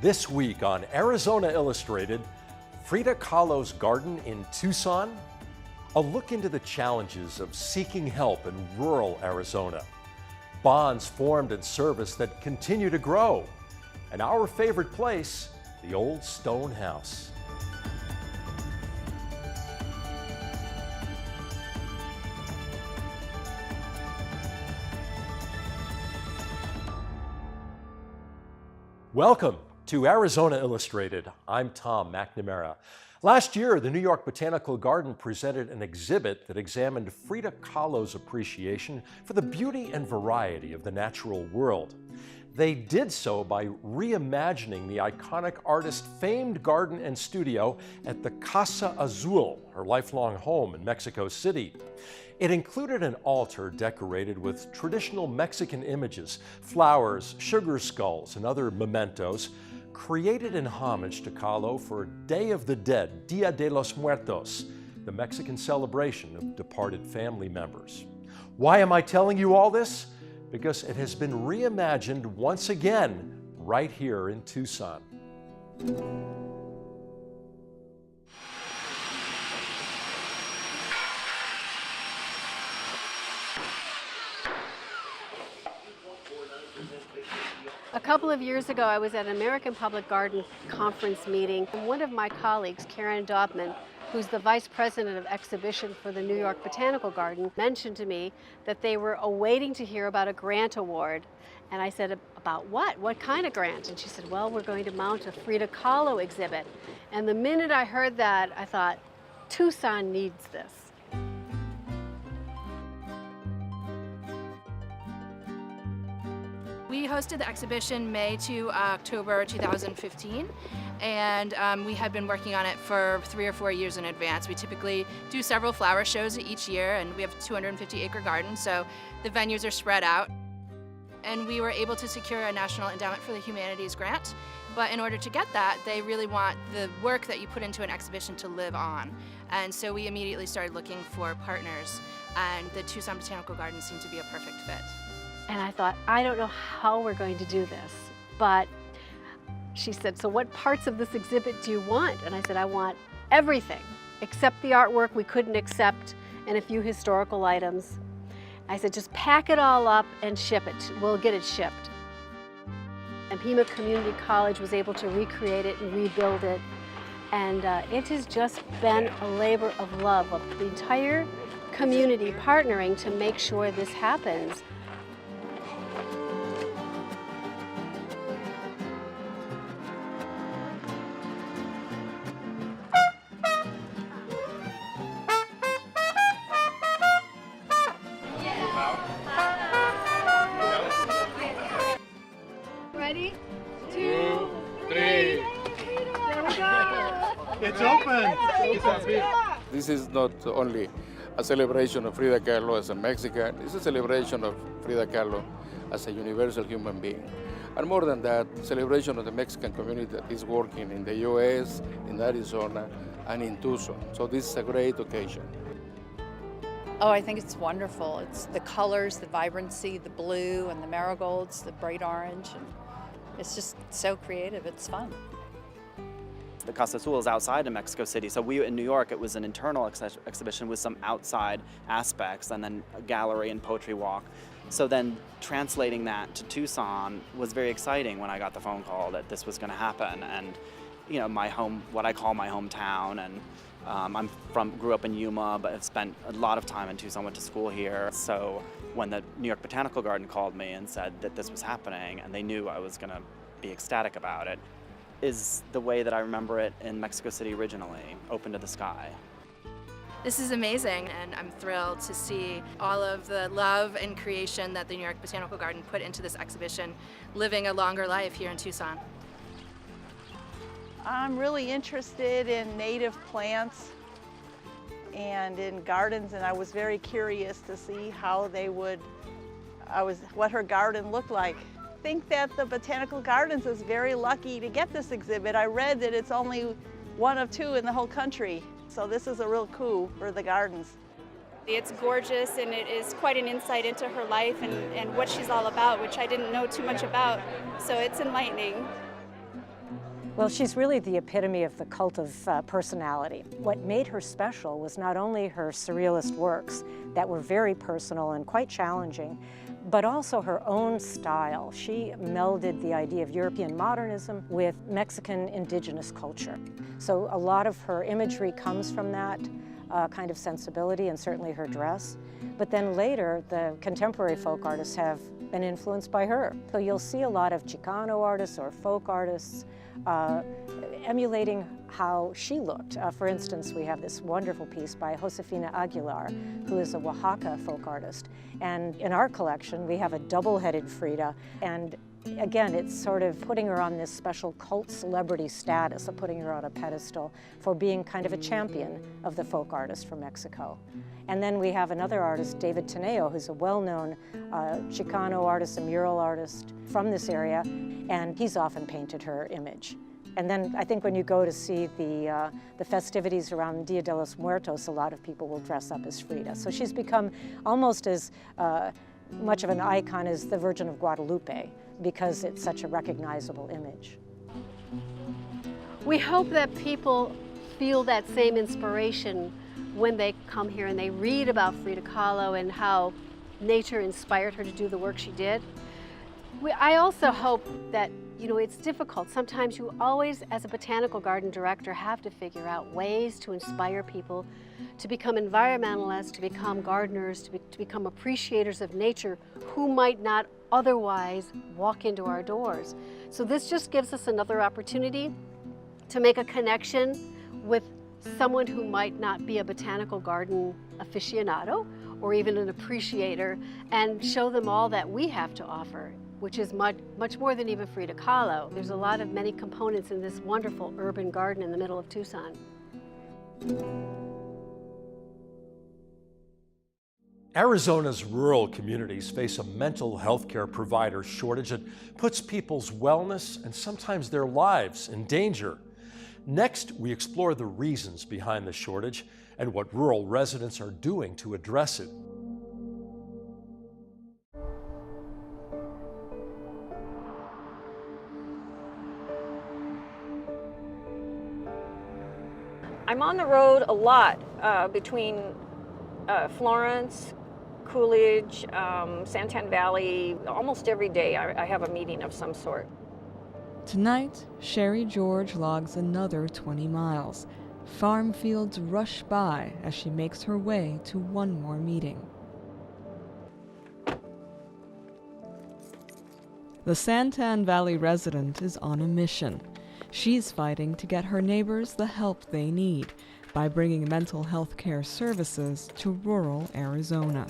This week on Arizona Illustrated, Frida Kahlo's garden in Tucson, a look into the challenges of seeking help in rural Arizona, bonds formed in service that continue to grow, and our favorite place, the old stone house. Welcome to Arizona Illustrated. I'm Tom McNamara. Last year, the New York Botanical Garden presented an exhibit that examined Frida Kahlo's appreciation for the beauty and variety of the natural world. They did so by reimagining the iconic artist's famed garden and studio at the Casa Azul, her lifelong home in Mexico City. It included an altar decorated with traditional Mexican images, flowers, sugar skulls, and other mementos, created in homage to Kahlo for Day of the Dead, Dia de los Muertos, the Mexican celebration of departed family members. Why am I telling you all this? Because it has been reimagined once again right here in Tucson. A couple of years ago, I was at an American Public Garden conference meeting, and one of my colleagues, Karen Daubman, who's the vice president of exhibition for the New York Botanical Garden, mentioned to me that they were awaiting to hear about a grant award. And I said, about what? What kind of grant? And she said, well, we're going to mount a Frida Kahlo exhibit. And the minute I heard that, I thought, Tucson needs this. We hosted the exhibition May to October 2015, and we had been working on it for 3 or 4 years in advance. We typically do several flower shows each year, and we have a 250-acre garden, so the venues are spread out. And we were able to secure a National Endowment for the Humanities grant, but in order to get that, they really want the work that you put into an exhibition to live on. And so we immediately started looking for partners, and the Tucson Botanical Garden seemed to be a perfect fit. And I thought, I don't know how we're going to do this, but she said, so what parts of this exhibit do you want? And I said, I want everything, except the artwork we couldn't accept and a few historical items. I said, just pack it all up and ship it. We'll get it shipped. And Pima Community College was able to recreate it and rebuild it. And it has just been a labor of love of the entire community partnering to make sure this happens. Ready? 2, 3. There we go. It's open. This is not only a celebration of Frida Kahlo as a Mexican, it's a celebration of Frida Kahlo as a universal human being. And more than that, celebration of the Mexican community that is working in the US, in Arizona, and in Tucson. So this is a great occasion. Oh, I think it's wonderful. It's the colors, the vibrancy, the blue and the marigolds, the bright orange, and it's just so creative. It's fun. The Casa Azul is outside of Mexico City, so in New York it was an internal exhibition with some outside aspects and then a gallery and poetry walk. So then translating that to Tucson was very exciting when I got the phone call that this was going to happen. And you know, my home, what I call my hometown, and grew up in Yuma, but have spent a lot of time in Tucson, went to school here. So when the New York Botanical Garden called me and said that this was happening, and they knew I was gonna be ecstatic about it, is the way that I remember it in Mexico City originally, open to the sky. This is amazing, and I'm thrilled to see all of the love and creation that the New York Botanical Garden put into this exhibition, living a longer life here in Tucson. I'm really interested in native plants and in gardens, and I was very curious to see how they would, what her garden looked like. I think that the Botanical Gardens is very lucky to get this exhibit. I read that it's only one of 2 in the whole country, so this is a real coup for the gardens. It's gorgeous, and it is quite an insight into her life and what she's all about, which I didn't know too much about, so it's enlightening. Well, she's really the epitome of the cult of personality. What made her special was not only her surrealist works that were very personal and quite challenging, but also her own style. She melded the idea of European modernism with Mexican indigenous culture. So a lot of her imagery comes from that kind of sensibility, and certainly her dress. But then later, the contemporary folk artists have been influenced by her. So you'll see a lot of Chicano artists or folk artists emulating how she looked. For instance, we have this wonderful piece by Josefina Aguilar, who is a Oaxaca folk artist. And in our collection, we have a double-headed Frida. And again, it's sort of putting her on this special cult celebrity status of putting her on a pedestal for being kind of a champion of the folk artist from Mexico. And then we have another artist, David Teneo, who's a well-known Chicano artist, a mural artist from this area, and he's often painted her image. And then I think when you go to see the festivities around Dia de los Muertos, a lot of people will dress up as Frida. So she's become almost as much of an icon as the Virgin of Guadalupe, because it's such a recognizable image. We hope that people feel that same inspiration when they come here and they read about Frida Kahlo and how nature inspired her to do the work she did. I also hope that, you know, it's difficult. Sometimes you always, as a botanical garden director, have to figure out ways to inspire people to become environmentalists, to become gardeners, to become appreciators of nature who might not otherwise walk into our doors. So this just gives us another opportunity to make a connection with someone who might not be a botanical garden aficionado or even an appreciator, and show them all that we have to offer, which is much more than even Frida Kahlo. There's a lot of many components in this wonderful urban garden in the middle of Tucson. Arizona's rural communities face a mental health care provider shortage that puts people's wellness and sometimes their lives in danger. Next, we explore the reasons behind the shortage and what rural residents are doing to address it. I'm on the road a lot between Florence, Coolidge, Santan Valley. Almost every day I have a meeting of some sort. Tonight, Sheri George logs another 20 miles. Farm fields rush by as she makes her way to one more meeting. The Santan Valley resident is on a mission. She's fighting to get her neighbors the help they need by bringing mental health care services to rural Arizona.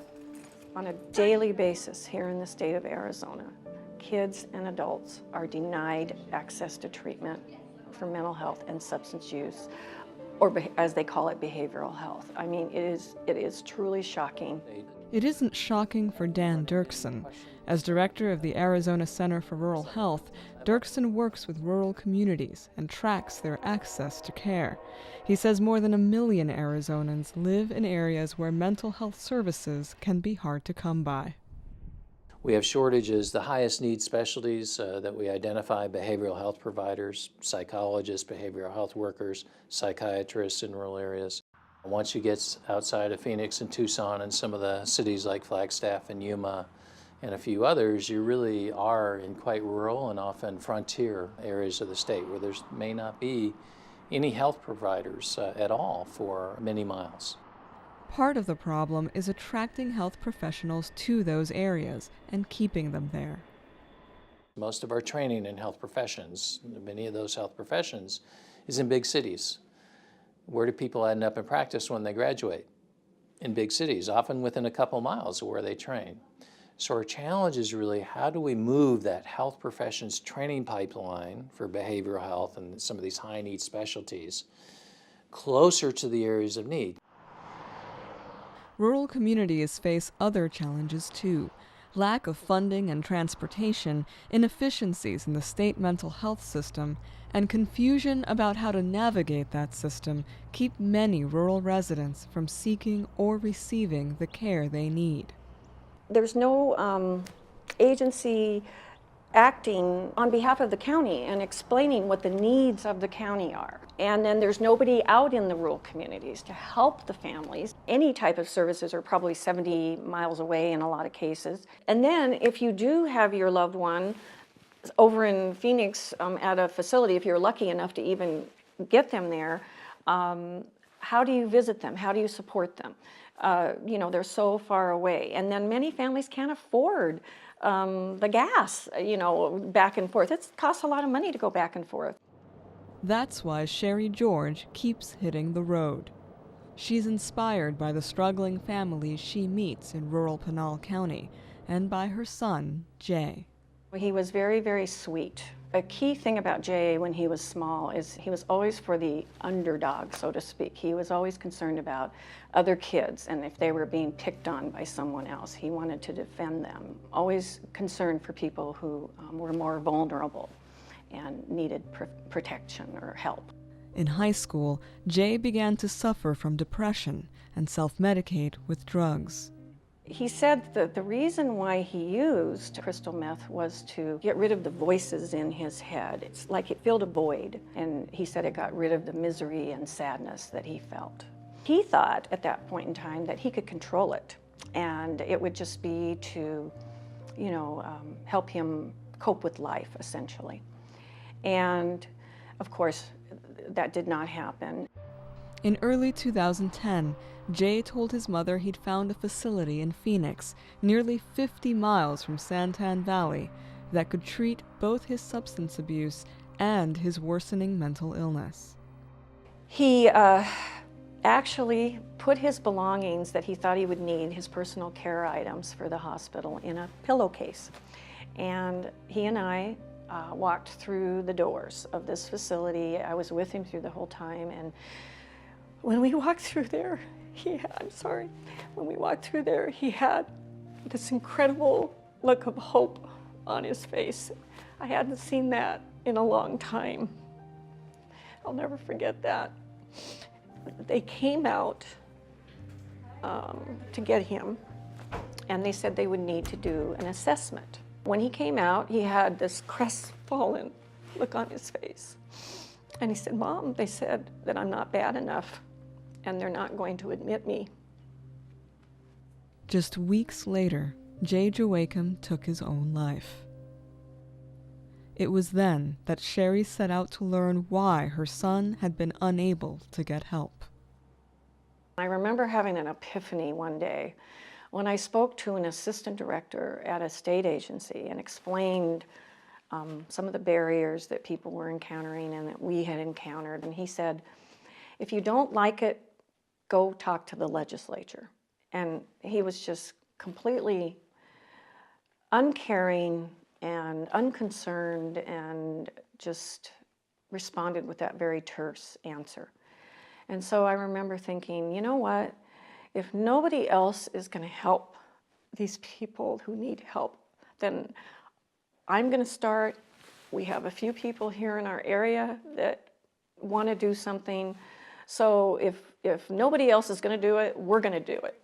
On a daily basis here in the state of Arizona, kids and adults are denied access to treatment for mental health and substance use, or as they call it, behavioral health. I mean, it is truly shocking. It isn't shocking for Dan Dirksen. As director of the Arizona Center for Rural Health, Dirksen works with rural communities and tracks their access to care. He says more than 1 million Arizonans live in areas where mental health services can be hard to come by. We have shortages. The highest need specialties that we identify: behavioral health providers, psychologists, behavioral health workers, psychiatrists in rural areas. Once you get outside of Phoenix and Tucson and some of the cities like Flagstaff and Yuma and a few others, you really are in quite rural and often frontier areas of the state where there may not be any health providers at all for many miles. Part of the problem is attracting health professionals to those areas and keeping them there. Most of our training in health professions, many of those health professions, is in big cities. Where do people end up in practice when they graduate? In big cities, often within a couple miles of where they train. So our challenge is really, how do we move that health professions training pipeline for behavioral health and some of these high need specialties closer to the areas of need? Rural communities face other challenges too: lack of funding and transportation, inefficiencies in the state mental health system, and confusion about how to navigate that system keep many rural residents from seeking or receiving the care they need. There's no agency acting on behalf of the county and explaining what the needs of the county are. And then there's nobody out in the rural communities to help the families. Any type of services are probably 70 miles away in a lot of cases. And then if you do have your loved one over in Phoenix at a facility, if you're lucky enough to even get them there, how do you visit them? How do you support them? You know, they're so far away. And then many families can't afford the gas, you know, back and forth. It costs a lot of money to go back and forth. That's why Sheri George keeps hitting the road. She's inspired by the struggling families she meets in rural Pinal County and by her son, Jay. He was very, very sweet. A key thing about Jay when he was small is he was always for the underdog, so to speak. He was always concerned about other kids, and if they were being picked on by someone else, he wanted to defend them. Always concerned for people who were more vulnerable and needed protection or help. In high school, Jay began to suffer from depression and self-medicate with drugs. He said that the reason why he used crystal meth was to get rid of the voices in his head. It's like it filled a void, and he said it got rid of the misery and sadness that he felt. He thought at that point in time that he could control it, and it would just be to, you know, help him cope with life, essentially. And of course, that did not happen. In early 2010, Jay told his mother he'd found a facility in Phoenix, nearly 50 miles from Santan Valley, that could treat both his substance abuse and his worsening mental illness. He actually put his belongings that he thought he would need, his personal care items for the hospital, in a pillowcase. And he and I walked through the doors of this facility. I was with him through the whole time, and when we walked through there, when we walked through there, he had this incredible look of hope on his face. I hadn't seen that in a long time. I'll never forget that. They came out to get him, and they said they would need to do an assessment. When he came out, he had this crestfallen look on his face. And he said, "Mom, they said that I'm not bad enough, and they're not going to admit me." Just weeks later, Jay Joachim took his own life. It was then that Sheri set out to learn why her son had been unable to get help. I remember having an epiphany one day when I spoke to an assistant director at a state agency and explained some of the barriers that people were encountering and that we had encountered. And he said, "If you don't like it, go talk to the legislature." And he was just completely uncaring and unconcerned and just responded with that very terse answer. And so I remember thinking, you know what? If nobody else is going to help these people who need help, then I'm going to start. We have a few people here in our area that want to do something. So if nobody else is going to do it, we're going to do it.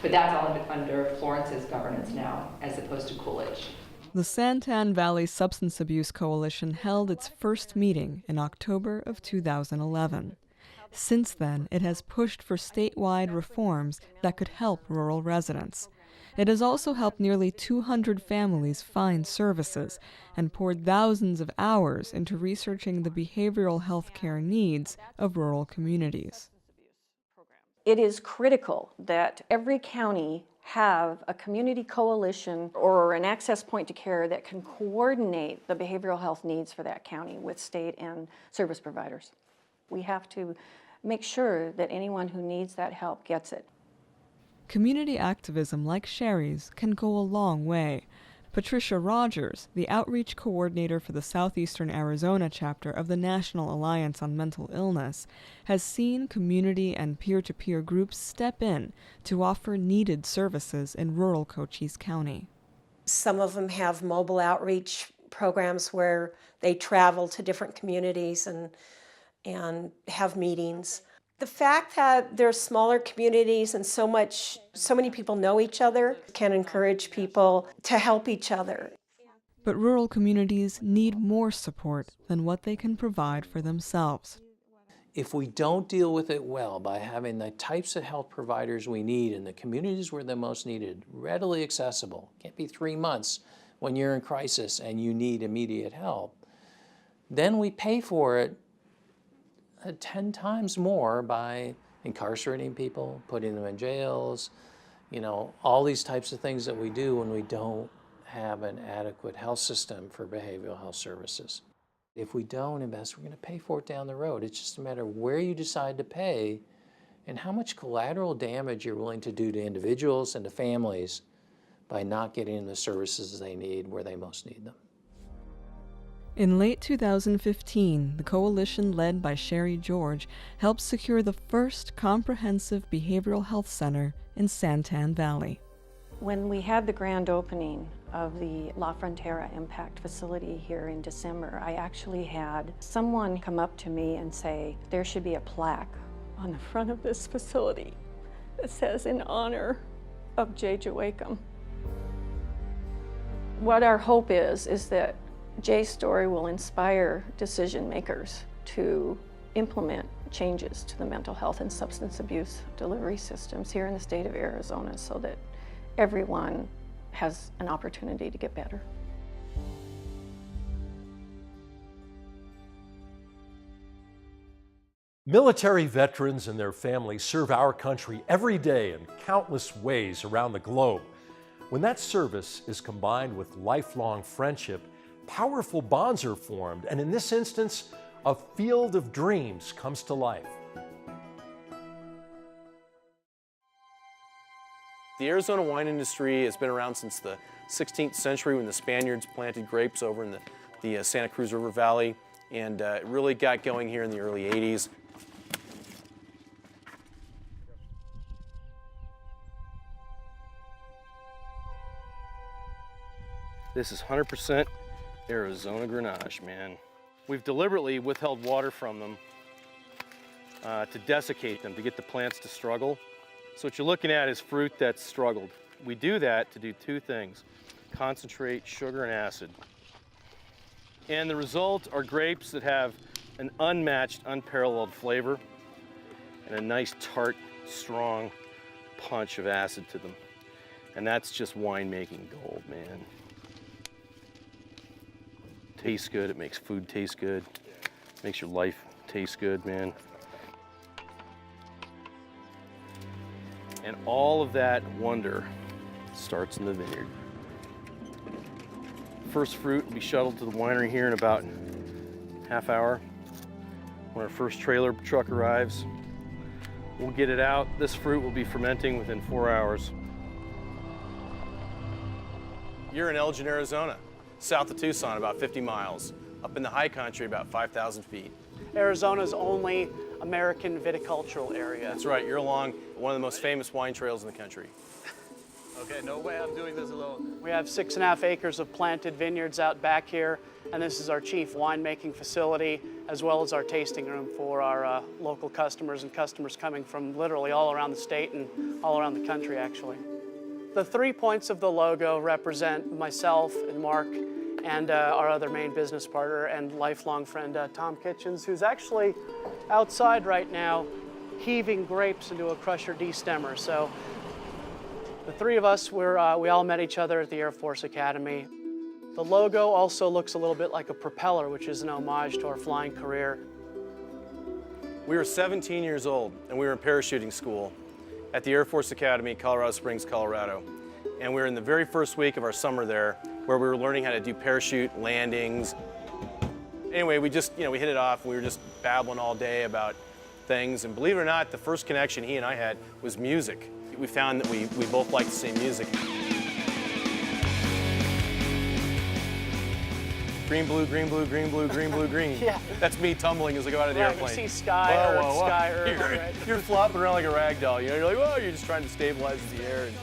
But that's all under Florence's governance now, as opposed to Coolidge. The Santan Valley Substance Abuse Coalition held its first meeting in October of 2011. Since then, it has pushed for statewide reforms that could help rural residents. It has also helped nearly 200 families find services and poured thousands of hours into researching the behavioral health care needs of rural communities. It is critical that every county have a community coalition or an access point to care that can coordinate the behavioral health needs for that county with state and service providers. We have to make sure that anyone who needs that help gets it. Community activism like Sheri's can go a long way. Patricia Rogers, the outreach coordinator for the Southeastern Arizona chapter of the National Alliance on Mental Illness, has seen community and peer-to-peer groups step in to offer needed services in rural Cochise County. Some of them have mobile outreach programs where they travel to different communities and have meetings. The fact that they're smaller communities and so many people know each other can encourage people to help each other. But rural communities need more support than what they can provide for themselves. If we don't deal with it well by having the types of health providers we need in the communities where they're most needed, readily accessible, can't be 3 months when you're in crisis and you need immediate help, then we pay for it 10 times more by incarcerating people, putting them in jails, all these types of things that we do when we don't have an adequate health system for behavioral health services. If we don't invest, we're going to pay for it down the road. It's just a matter of where you decide to pay and how much collateral damage you're willing to do to individuals and to families by not getting the services they need where they most need them. In late 2015, the coalition led by Sheri George helped secure the first comprehensive behavioral health center in Santan Valley. When we had the grand opening of the La Frontera Impact Facility here in December, I actually had someone come up to me and say, there should be a plaque on the front of this facility that says, in honor of J.J. Wakeham. What our hope is that Jay's story will inspire decision makers to implement changes to the mental health and substance abuse delivery systems here in the state of Arizona so that everyone has an opportunity to get better. Military veterans and their families serve our country every day in countless ways around the globe. When that service is combined with lifelong friendship, powerful bonds are formed, and in this instance, a field of dreams comes to life. The Arizona wine industry has been around since the 16th century when the Spaniards planted grapes over in the Santa Cruz River Valley, and it really got going here in the early 80s. This is 100% Arizona Grenache, man. We've deliberately withheld water from them to desiccate them, to get the plants to struggle. So what you're looking at is fruit that's struggled. We do that to do two things: concentrate sugar and acid. And the result are grapes that have an unmatched, unparalleled flavor and a nice, tart, strong punch of acid to them. And that's just winemaking gold, man. Tastes good, it makes food taste good, makes your life taste good, man. And all of that wonder starts in the vineyard. First fruit will be shuttled to the winery here in about half hour. When our first trailer truck arrives, we'll get it out. This fruit will be fermenting within 4 hours. You're in Elgin, Arizona, south of Tucson, about 50 miles. Up in the high country, about 5,000 feet. Arizona's only American viticultural area. That's right, you're along one of the most famous wine trails in the country. Okay, no way I'm doing this alone. We have 6.5 acres of planted vineyards out back here, and this is our chief winemaking facility, as well as our tasting room for our local customers and customers coming from literally all around the state and all around the country, actually. The 3 points of the logo represent myself and Mark and our other main business partner and lifelong friend, Tom Kitchens, who's actually outside right now heaving grapes into a crusher destemmer. So the three of us, we all met each other at the Air Force Academy. The logo also looks a little bit like a propeller, which is an homage to our flying career. We were 17 years old and we were in parachuting school at the Air Force Academy, Colorado Springs, Colorado. And we were in the very first week of our summer there, where we were learning how to do parachute landings. Anyway, we just, we hit it off. We were just babbling all day about things. And believe it or not, the first connection he and I had was music. We found that we both liked the same music. Green, blue, green, blue, green, blue, green, blue, green. Yeah. That's me tumbling as I go out of the airplane. You see sky, earth, sky, earth. Right? You're flopping around like a rag doll. You're like, whoa, you're just trying to stabilize the air. And...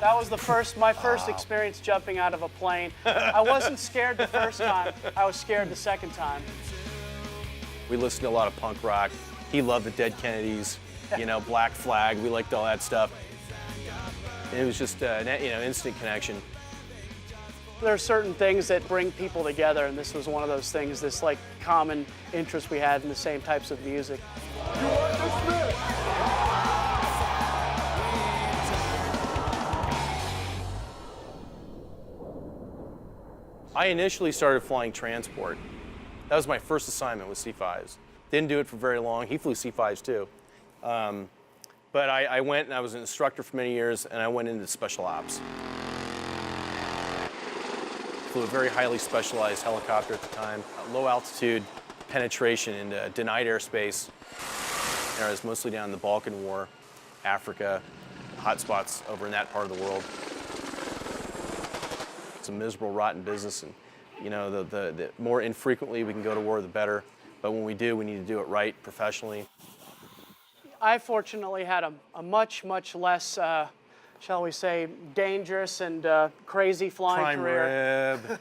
That was my first experience jumping out of a plane. I wasn't scared the first time. I was scared the second time. We listened to a lot of punk rock. He loved the Dead Kennedys, Black Flag. We liked all that stuff. And it was just an instant connection. There are certain things that bring people together, and this was one of those things, this like common interest we had in the same types of music. I initially started flying transport. That was my first assignment with C5s. Didn't do it for very long. He flew C5s too. But I went and I was an instructor for many years, and I went into special ops. Flew a very highly specialized helicopter at the time, low altitude penetration into denied airspace. And I was mostly down in the Balkan War, Africa, hotspots over in that part of the world. It's a miserable, rotten business, and you know, the more infrequently we can go to war, the better. But when we do, we need to do it right, professionally. I fortunately had a much, much less, shall we say, dangerous and crazy flying Prime career. rib,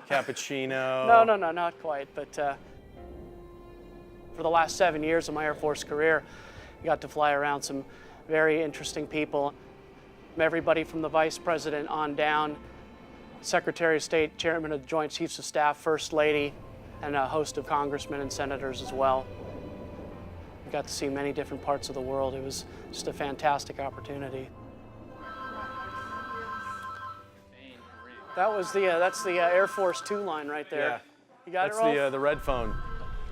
cappuccino. No, not quite. But for the last 7 years of my Air Force career, I got to fly around some very interesting people. Everybody from the Vice President on down, Secretary of State, Chairman of the Joint Chiefs of Staff, First Lady, and a host of congressmen and senators as well. I got to see many different parts of the world. It was just a fantastic opportunity. That's the Air Force 2 line right there. Yeah. You got That's it, Rolf? the red phone.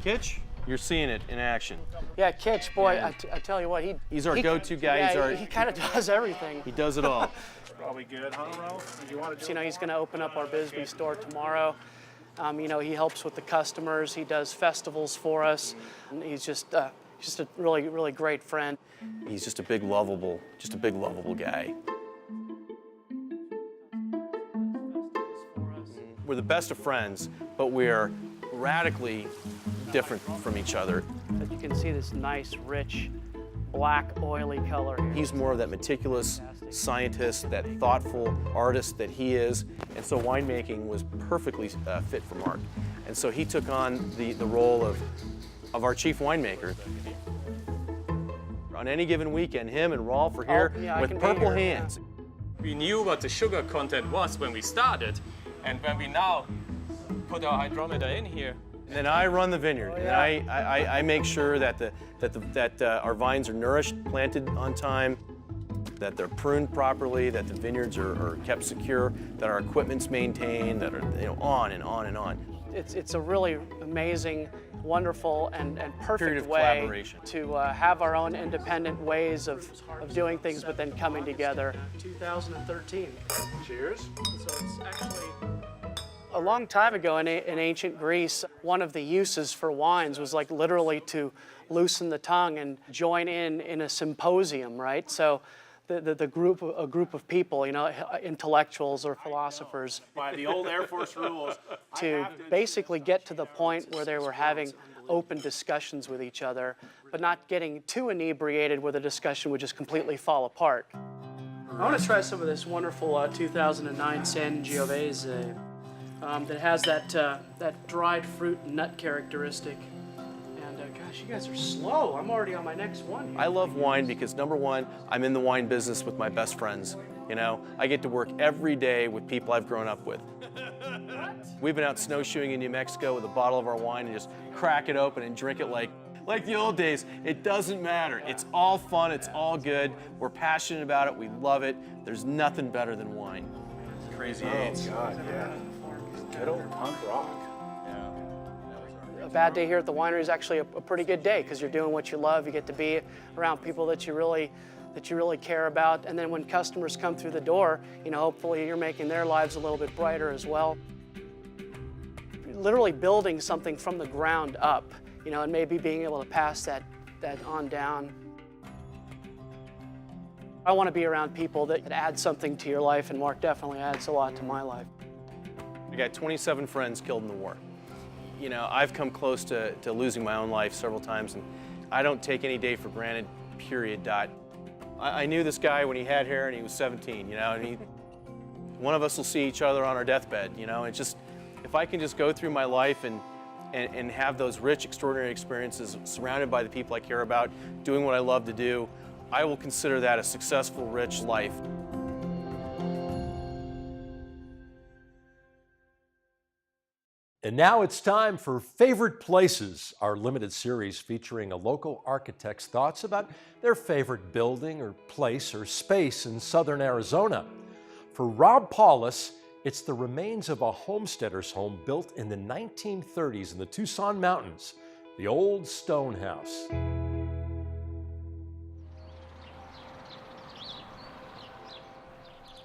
Kitch, you're seeing it in action. Yeah, Kitch, boy, Yeah. I tell you what, He's our go-to guy. Yeah, He's he kind of does everything. He does it all. Probably good, huh, Ralph? You want to do You know, he's going to open up our Bisbee store tomorrow. You know, he helps with the customers. He does festivals for us. And he's just a really, really great friend. He's just a big lovable guy. We're the best of friends, but we're radically different from each other. But you can see this nice, rich, black, oily color here. He's more of that meticulous scientist, that thoughtful artist that he is, and so winemaking was perfectly fit for Mark. And so he took on the role of our chief winemaker. On any given weekend, him and Rolf are here with purple hands. We knew what the sugar content was when we started, and when we now put our hydrometer in here. And then I run the vineyard, and I make sure that our vines are nourished, planted on time, that they're pruned properly, that the vineyards are kept secure, that our equipment's maintained, that are on and on and on. It's a really amazing, wonderful, and perfect Period of way collaboration. to have our own independent ways of doing things, but then coming together. 2013. Cheers. So it's actually a long time ago in ancient Greece, one of the uses for wines was like literally to loosen the tongue and join in a symposium, right? So a group of people, you know, intellectuals or philosophers, By the old Air Force rules. to basically get to the point where they were having open discussions with each other, but not getting too inebriated where the discussion would just completely fall apart. I want to try some of this wonderful 2009 Sangiovese that has that dried fruit and nut characteristic. And gosh, you guys are slow. I'm already on my next one here. I love wine because, number one, I'm in the wine business with my best friends. You know, I get to work every day with people I've grown up with. We've been out snowshoeing in New Mexico with a bottle of our wine and just crack it open and drink it like the old days. It doesn't matter. It's all fun. It's all good. We're passionate about it. We love it. There's nothing better than wine. Crazy AIDS. God, yeah. Good old punk rock. A bad day here at the winery is actually a pretty good day because you're doing what you love. You get to be around people that you really care about, and then when customers come through the door, you know, hopefully you're making their lives a little bit brighter as well. Literally building something from the ground up, you know, and maybe being able to pass that on down. I want to be around people that add something to your life, and Mark definitely adds a lot to my life. I got 27 friends killed in the war. You know, I've come close to losing my own life several times, and I don't take any day for granted, period, dot. I knew this guy when he had hair and he was 17, you know, and one of us will see each other on our deathbed, you know. It's just, if I can just go through my life and have those rich, extraordinary experiences surrounded by the people I care about, doing what I love to do, I will consider that a successful, rich life. And now it's time for Favorite Places, our limited series featuring a local architect's thoughts about their favorite building or place or space in southern Arizona. For Rob Paulus, it's the remains of a homesteader's home built in the 1930s in the Tucson Mountains, the old stone house.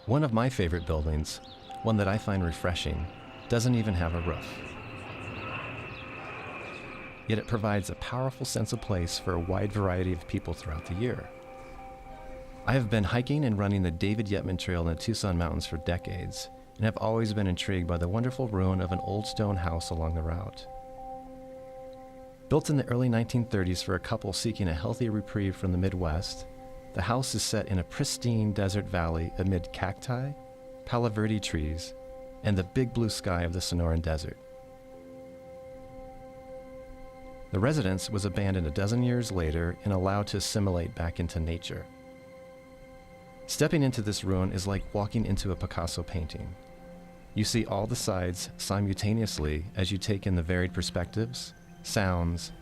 One of my favorite buildings, one that I find refreshing, doesn't even have a roof. Yet it provides a powerful sense of place for a wide variety of people throughout the year. I have been hiking and running the David Yetman Trail in the Tucson Mountains for decades, and have always been intrigued by the wonderful ruin of an old stone house along the route. Built in the early 1930s for a couple seeking a healthy reprieve from the Midwest, the house is set in a pristine desert valley amid cacti, Palo Verde trees, and the big blue sky of the Sonoran Desert. The residence was abandoned a dozen years later and allowed to assimilate back into nature. Stepping into this ruin is like walking into a Picasso painting. You see all the sides simultaneously as you take in the varied perspectives, sounds,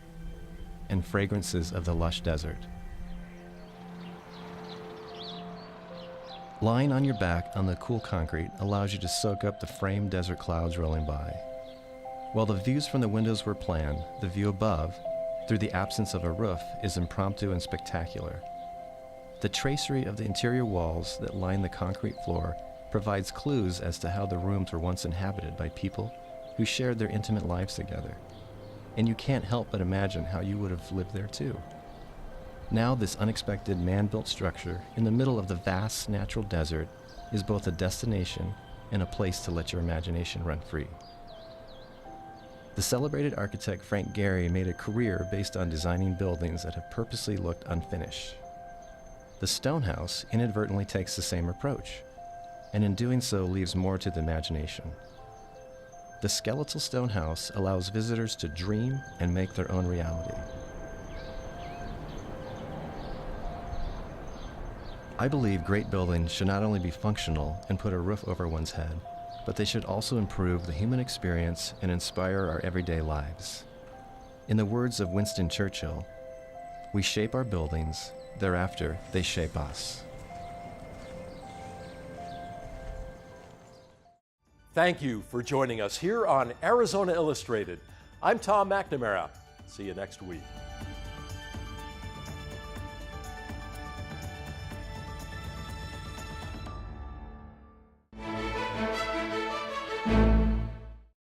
and fragrances of the lush desert. Lying on your back on the cool concrete allows you to soak up the framed desert clouds rolling by. While the views from the windows were planned, the view above, through the absence of a roof, is impromptu and spectacular. The tracery of the interior walls that line the concrete floor provides clues as to how the rooms were once inhabited by people who shared their intimate lives together. And you can't help but imagine how you would have lived there too. Now this unexpected man-built structure in the middle of the vast natural desert is both a destination and a place to let your imagination run free. The celebrated architect Frank Gehry made a career based on designing buildings that have purposely looked unfinished. The stone house inadvertently takes the same approach, and in doing so leaves more to the imagination. The skeletal stone house allows visitors to dream and make their own reality. I believe great buildings should not only be functional and put a roof over one's head, but they should also improve the human experience and inspire our everyday lives. In the words of Winston Churchill, we shape our buildings, thereafter they shape us. Thank you for joining us here on Arizona Illustrated. I'm Tom McNamara. See you next week.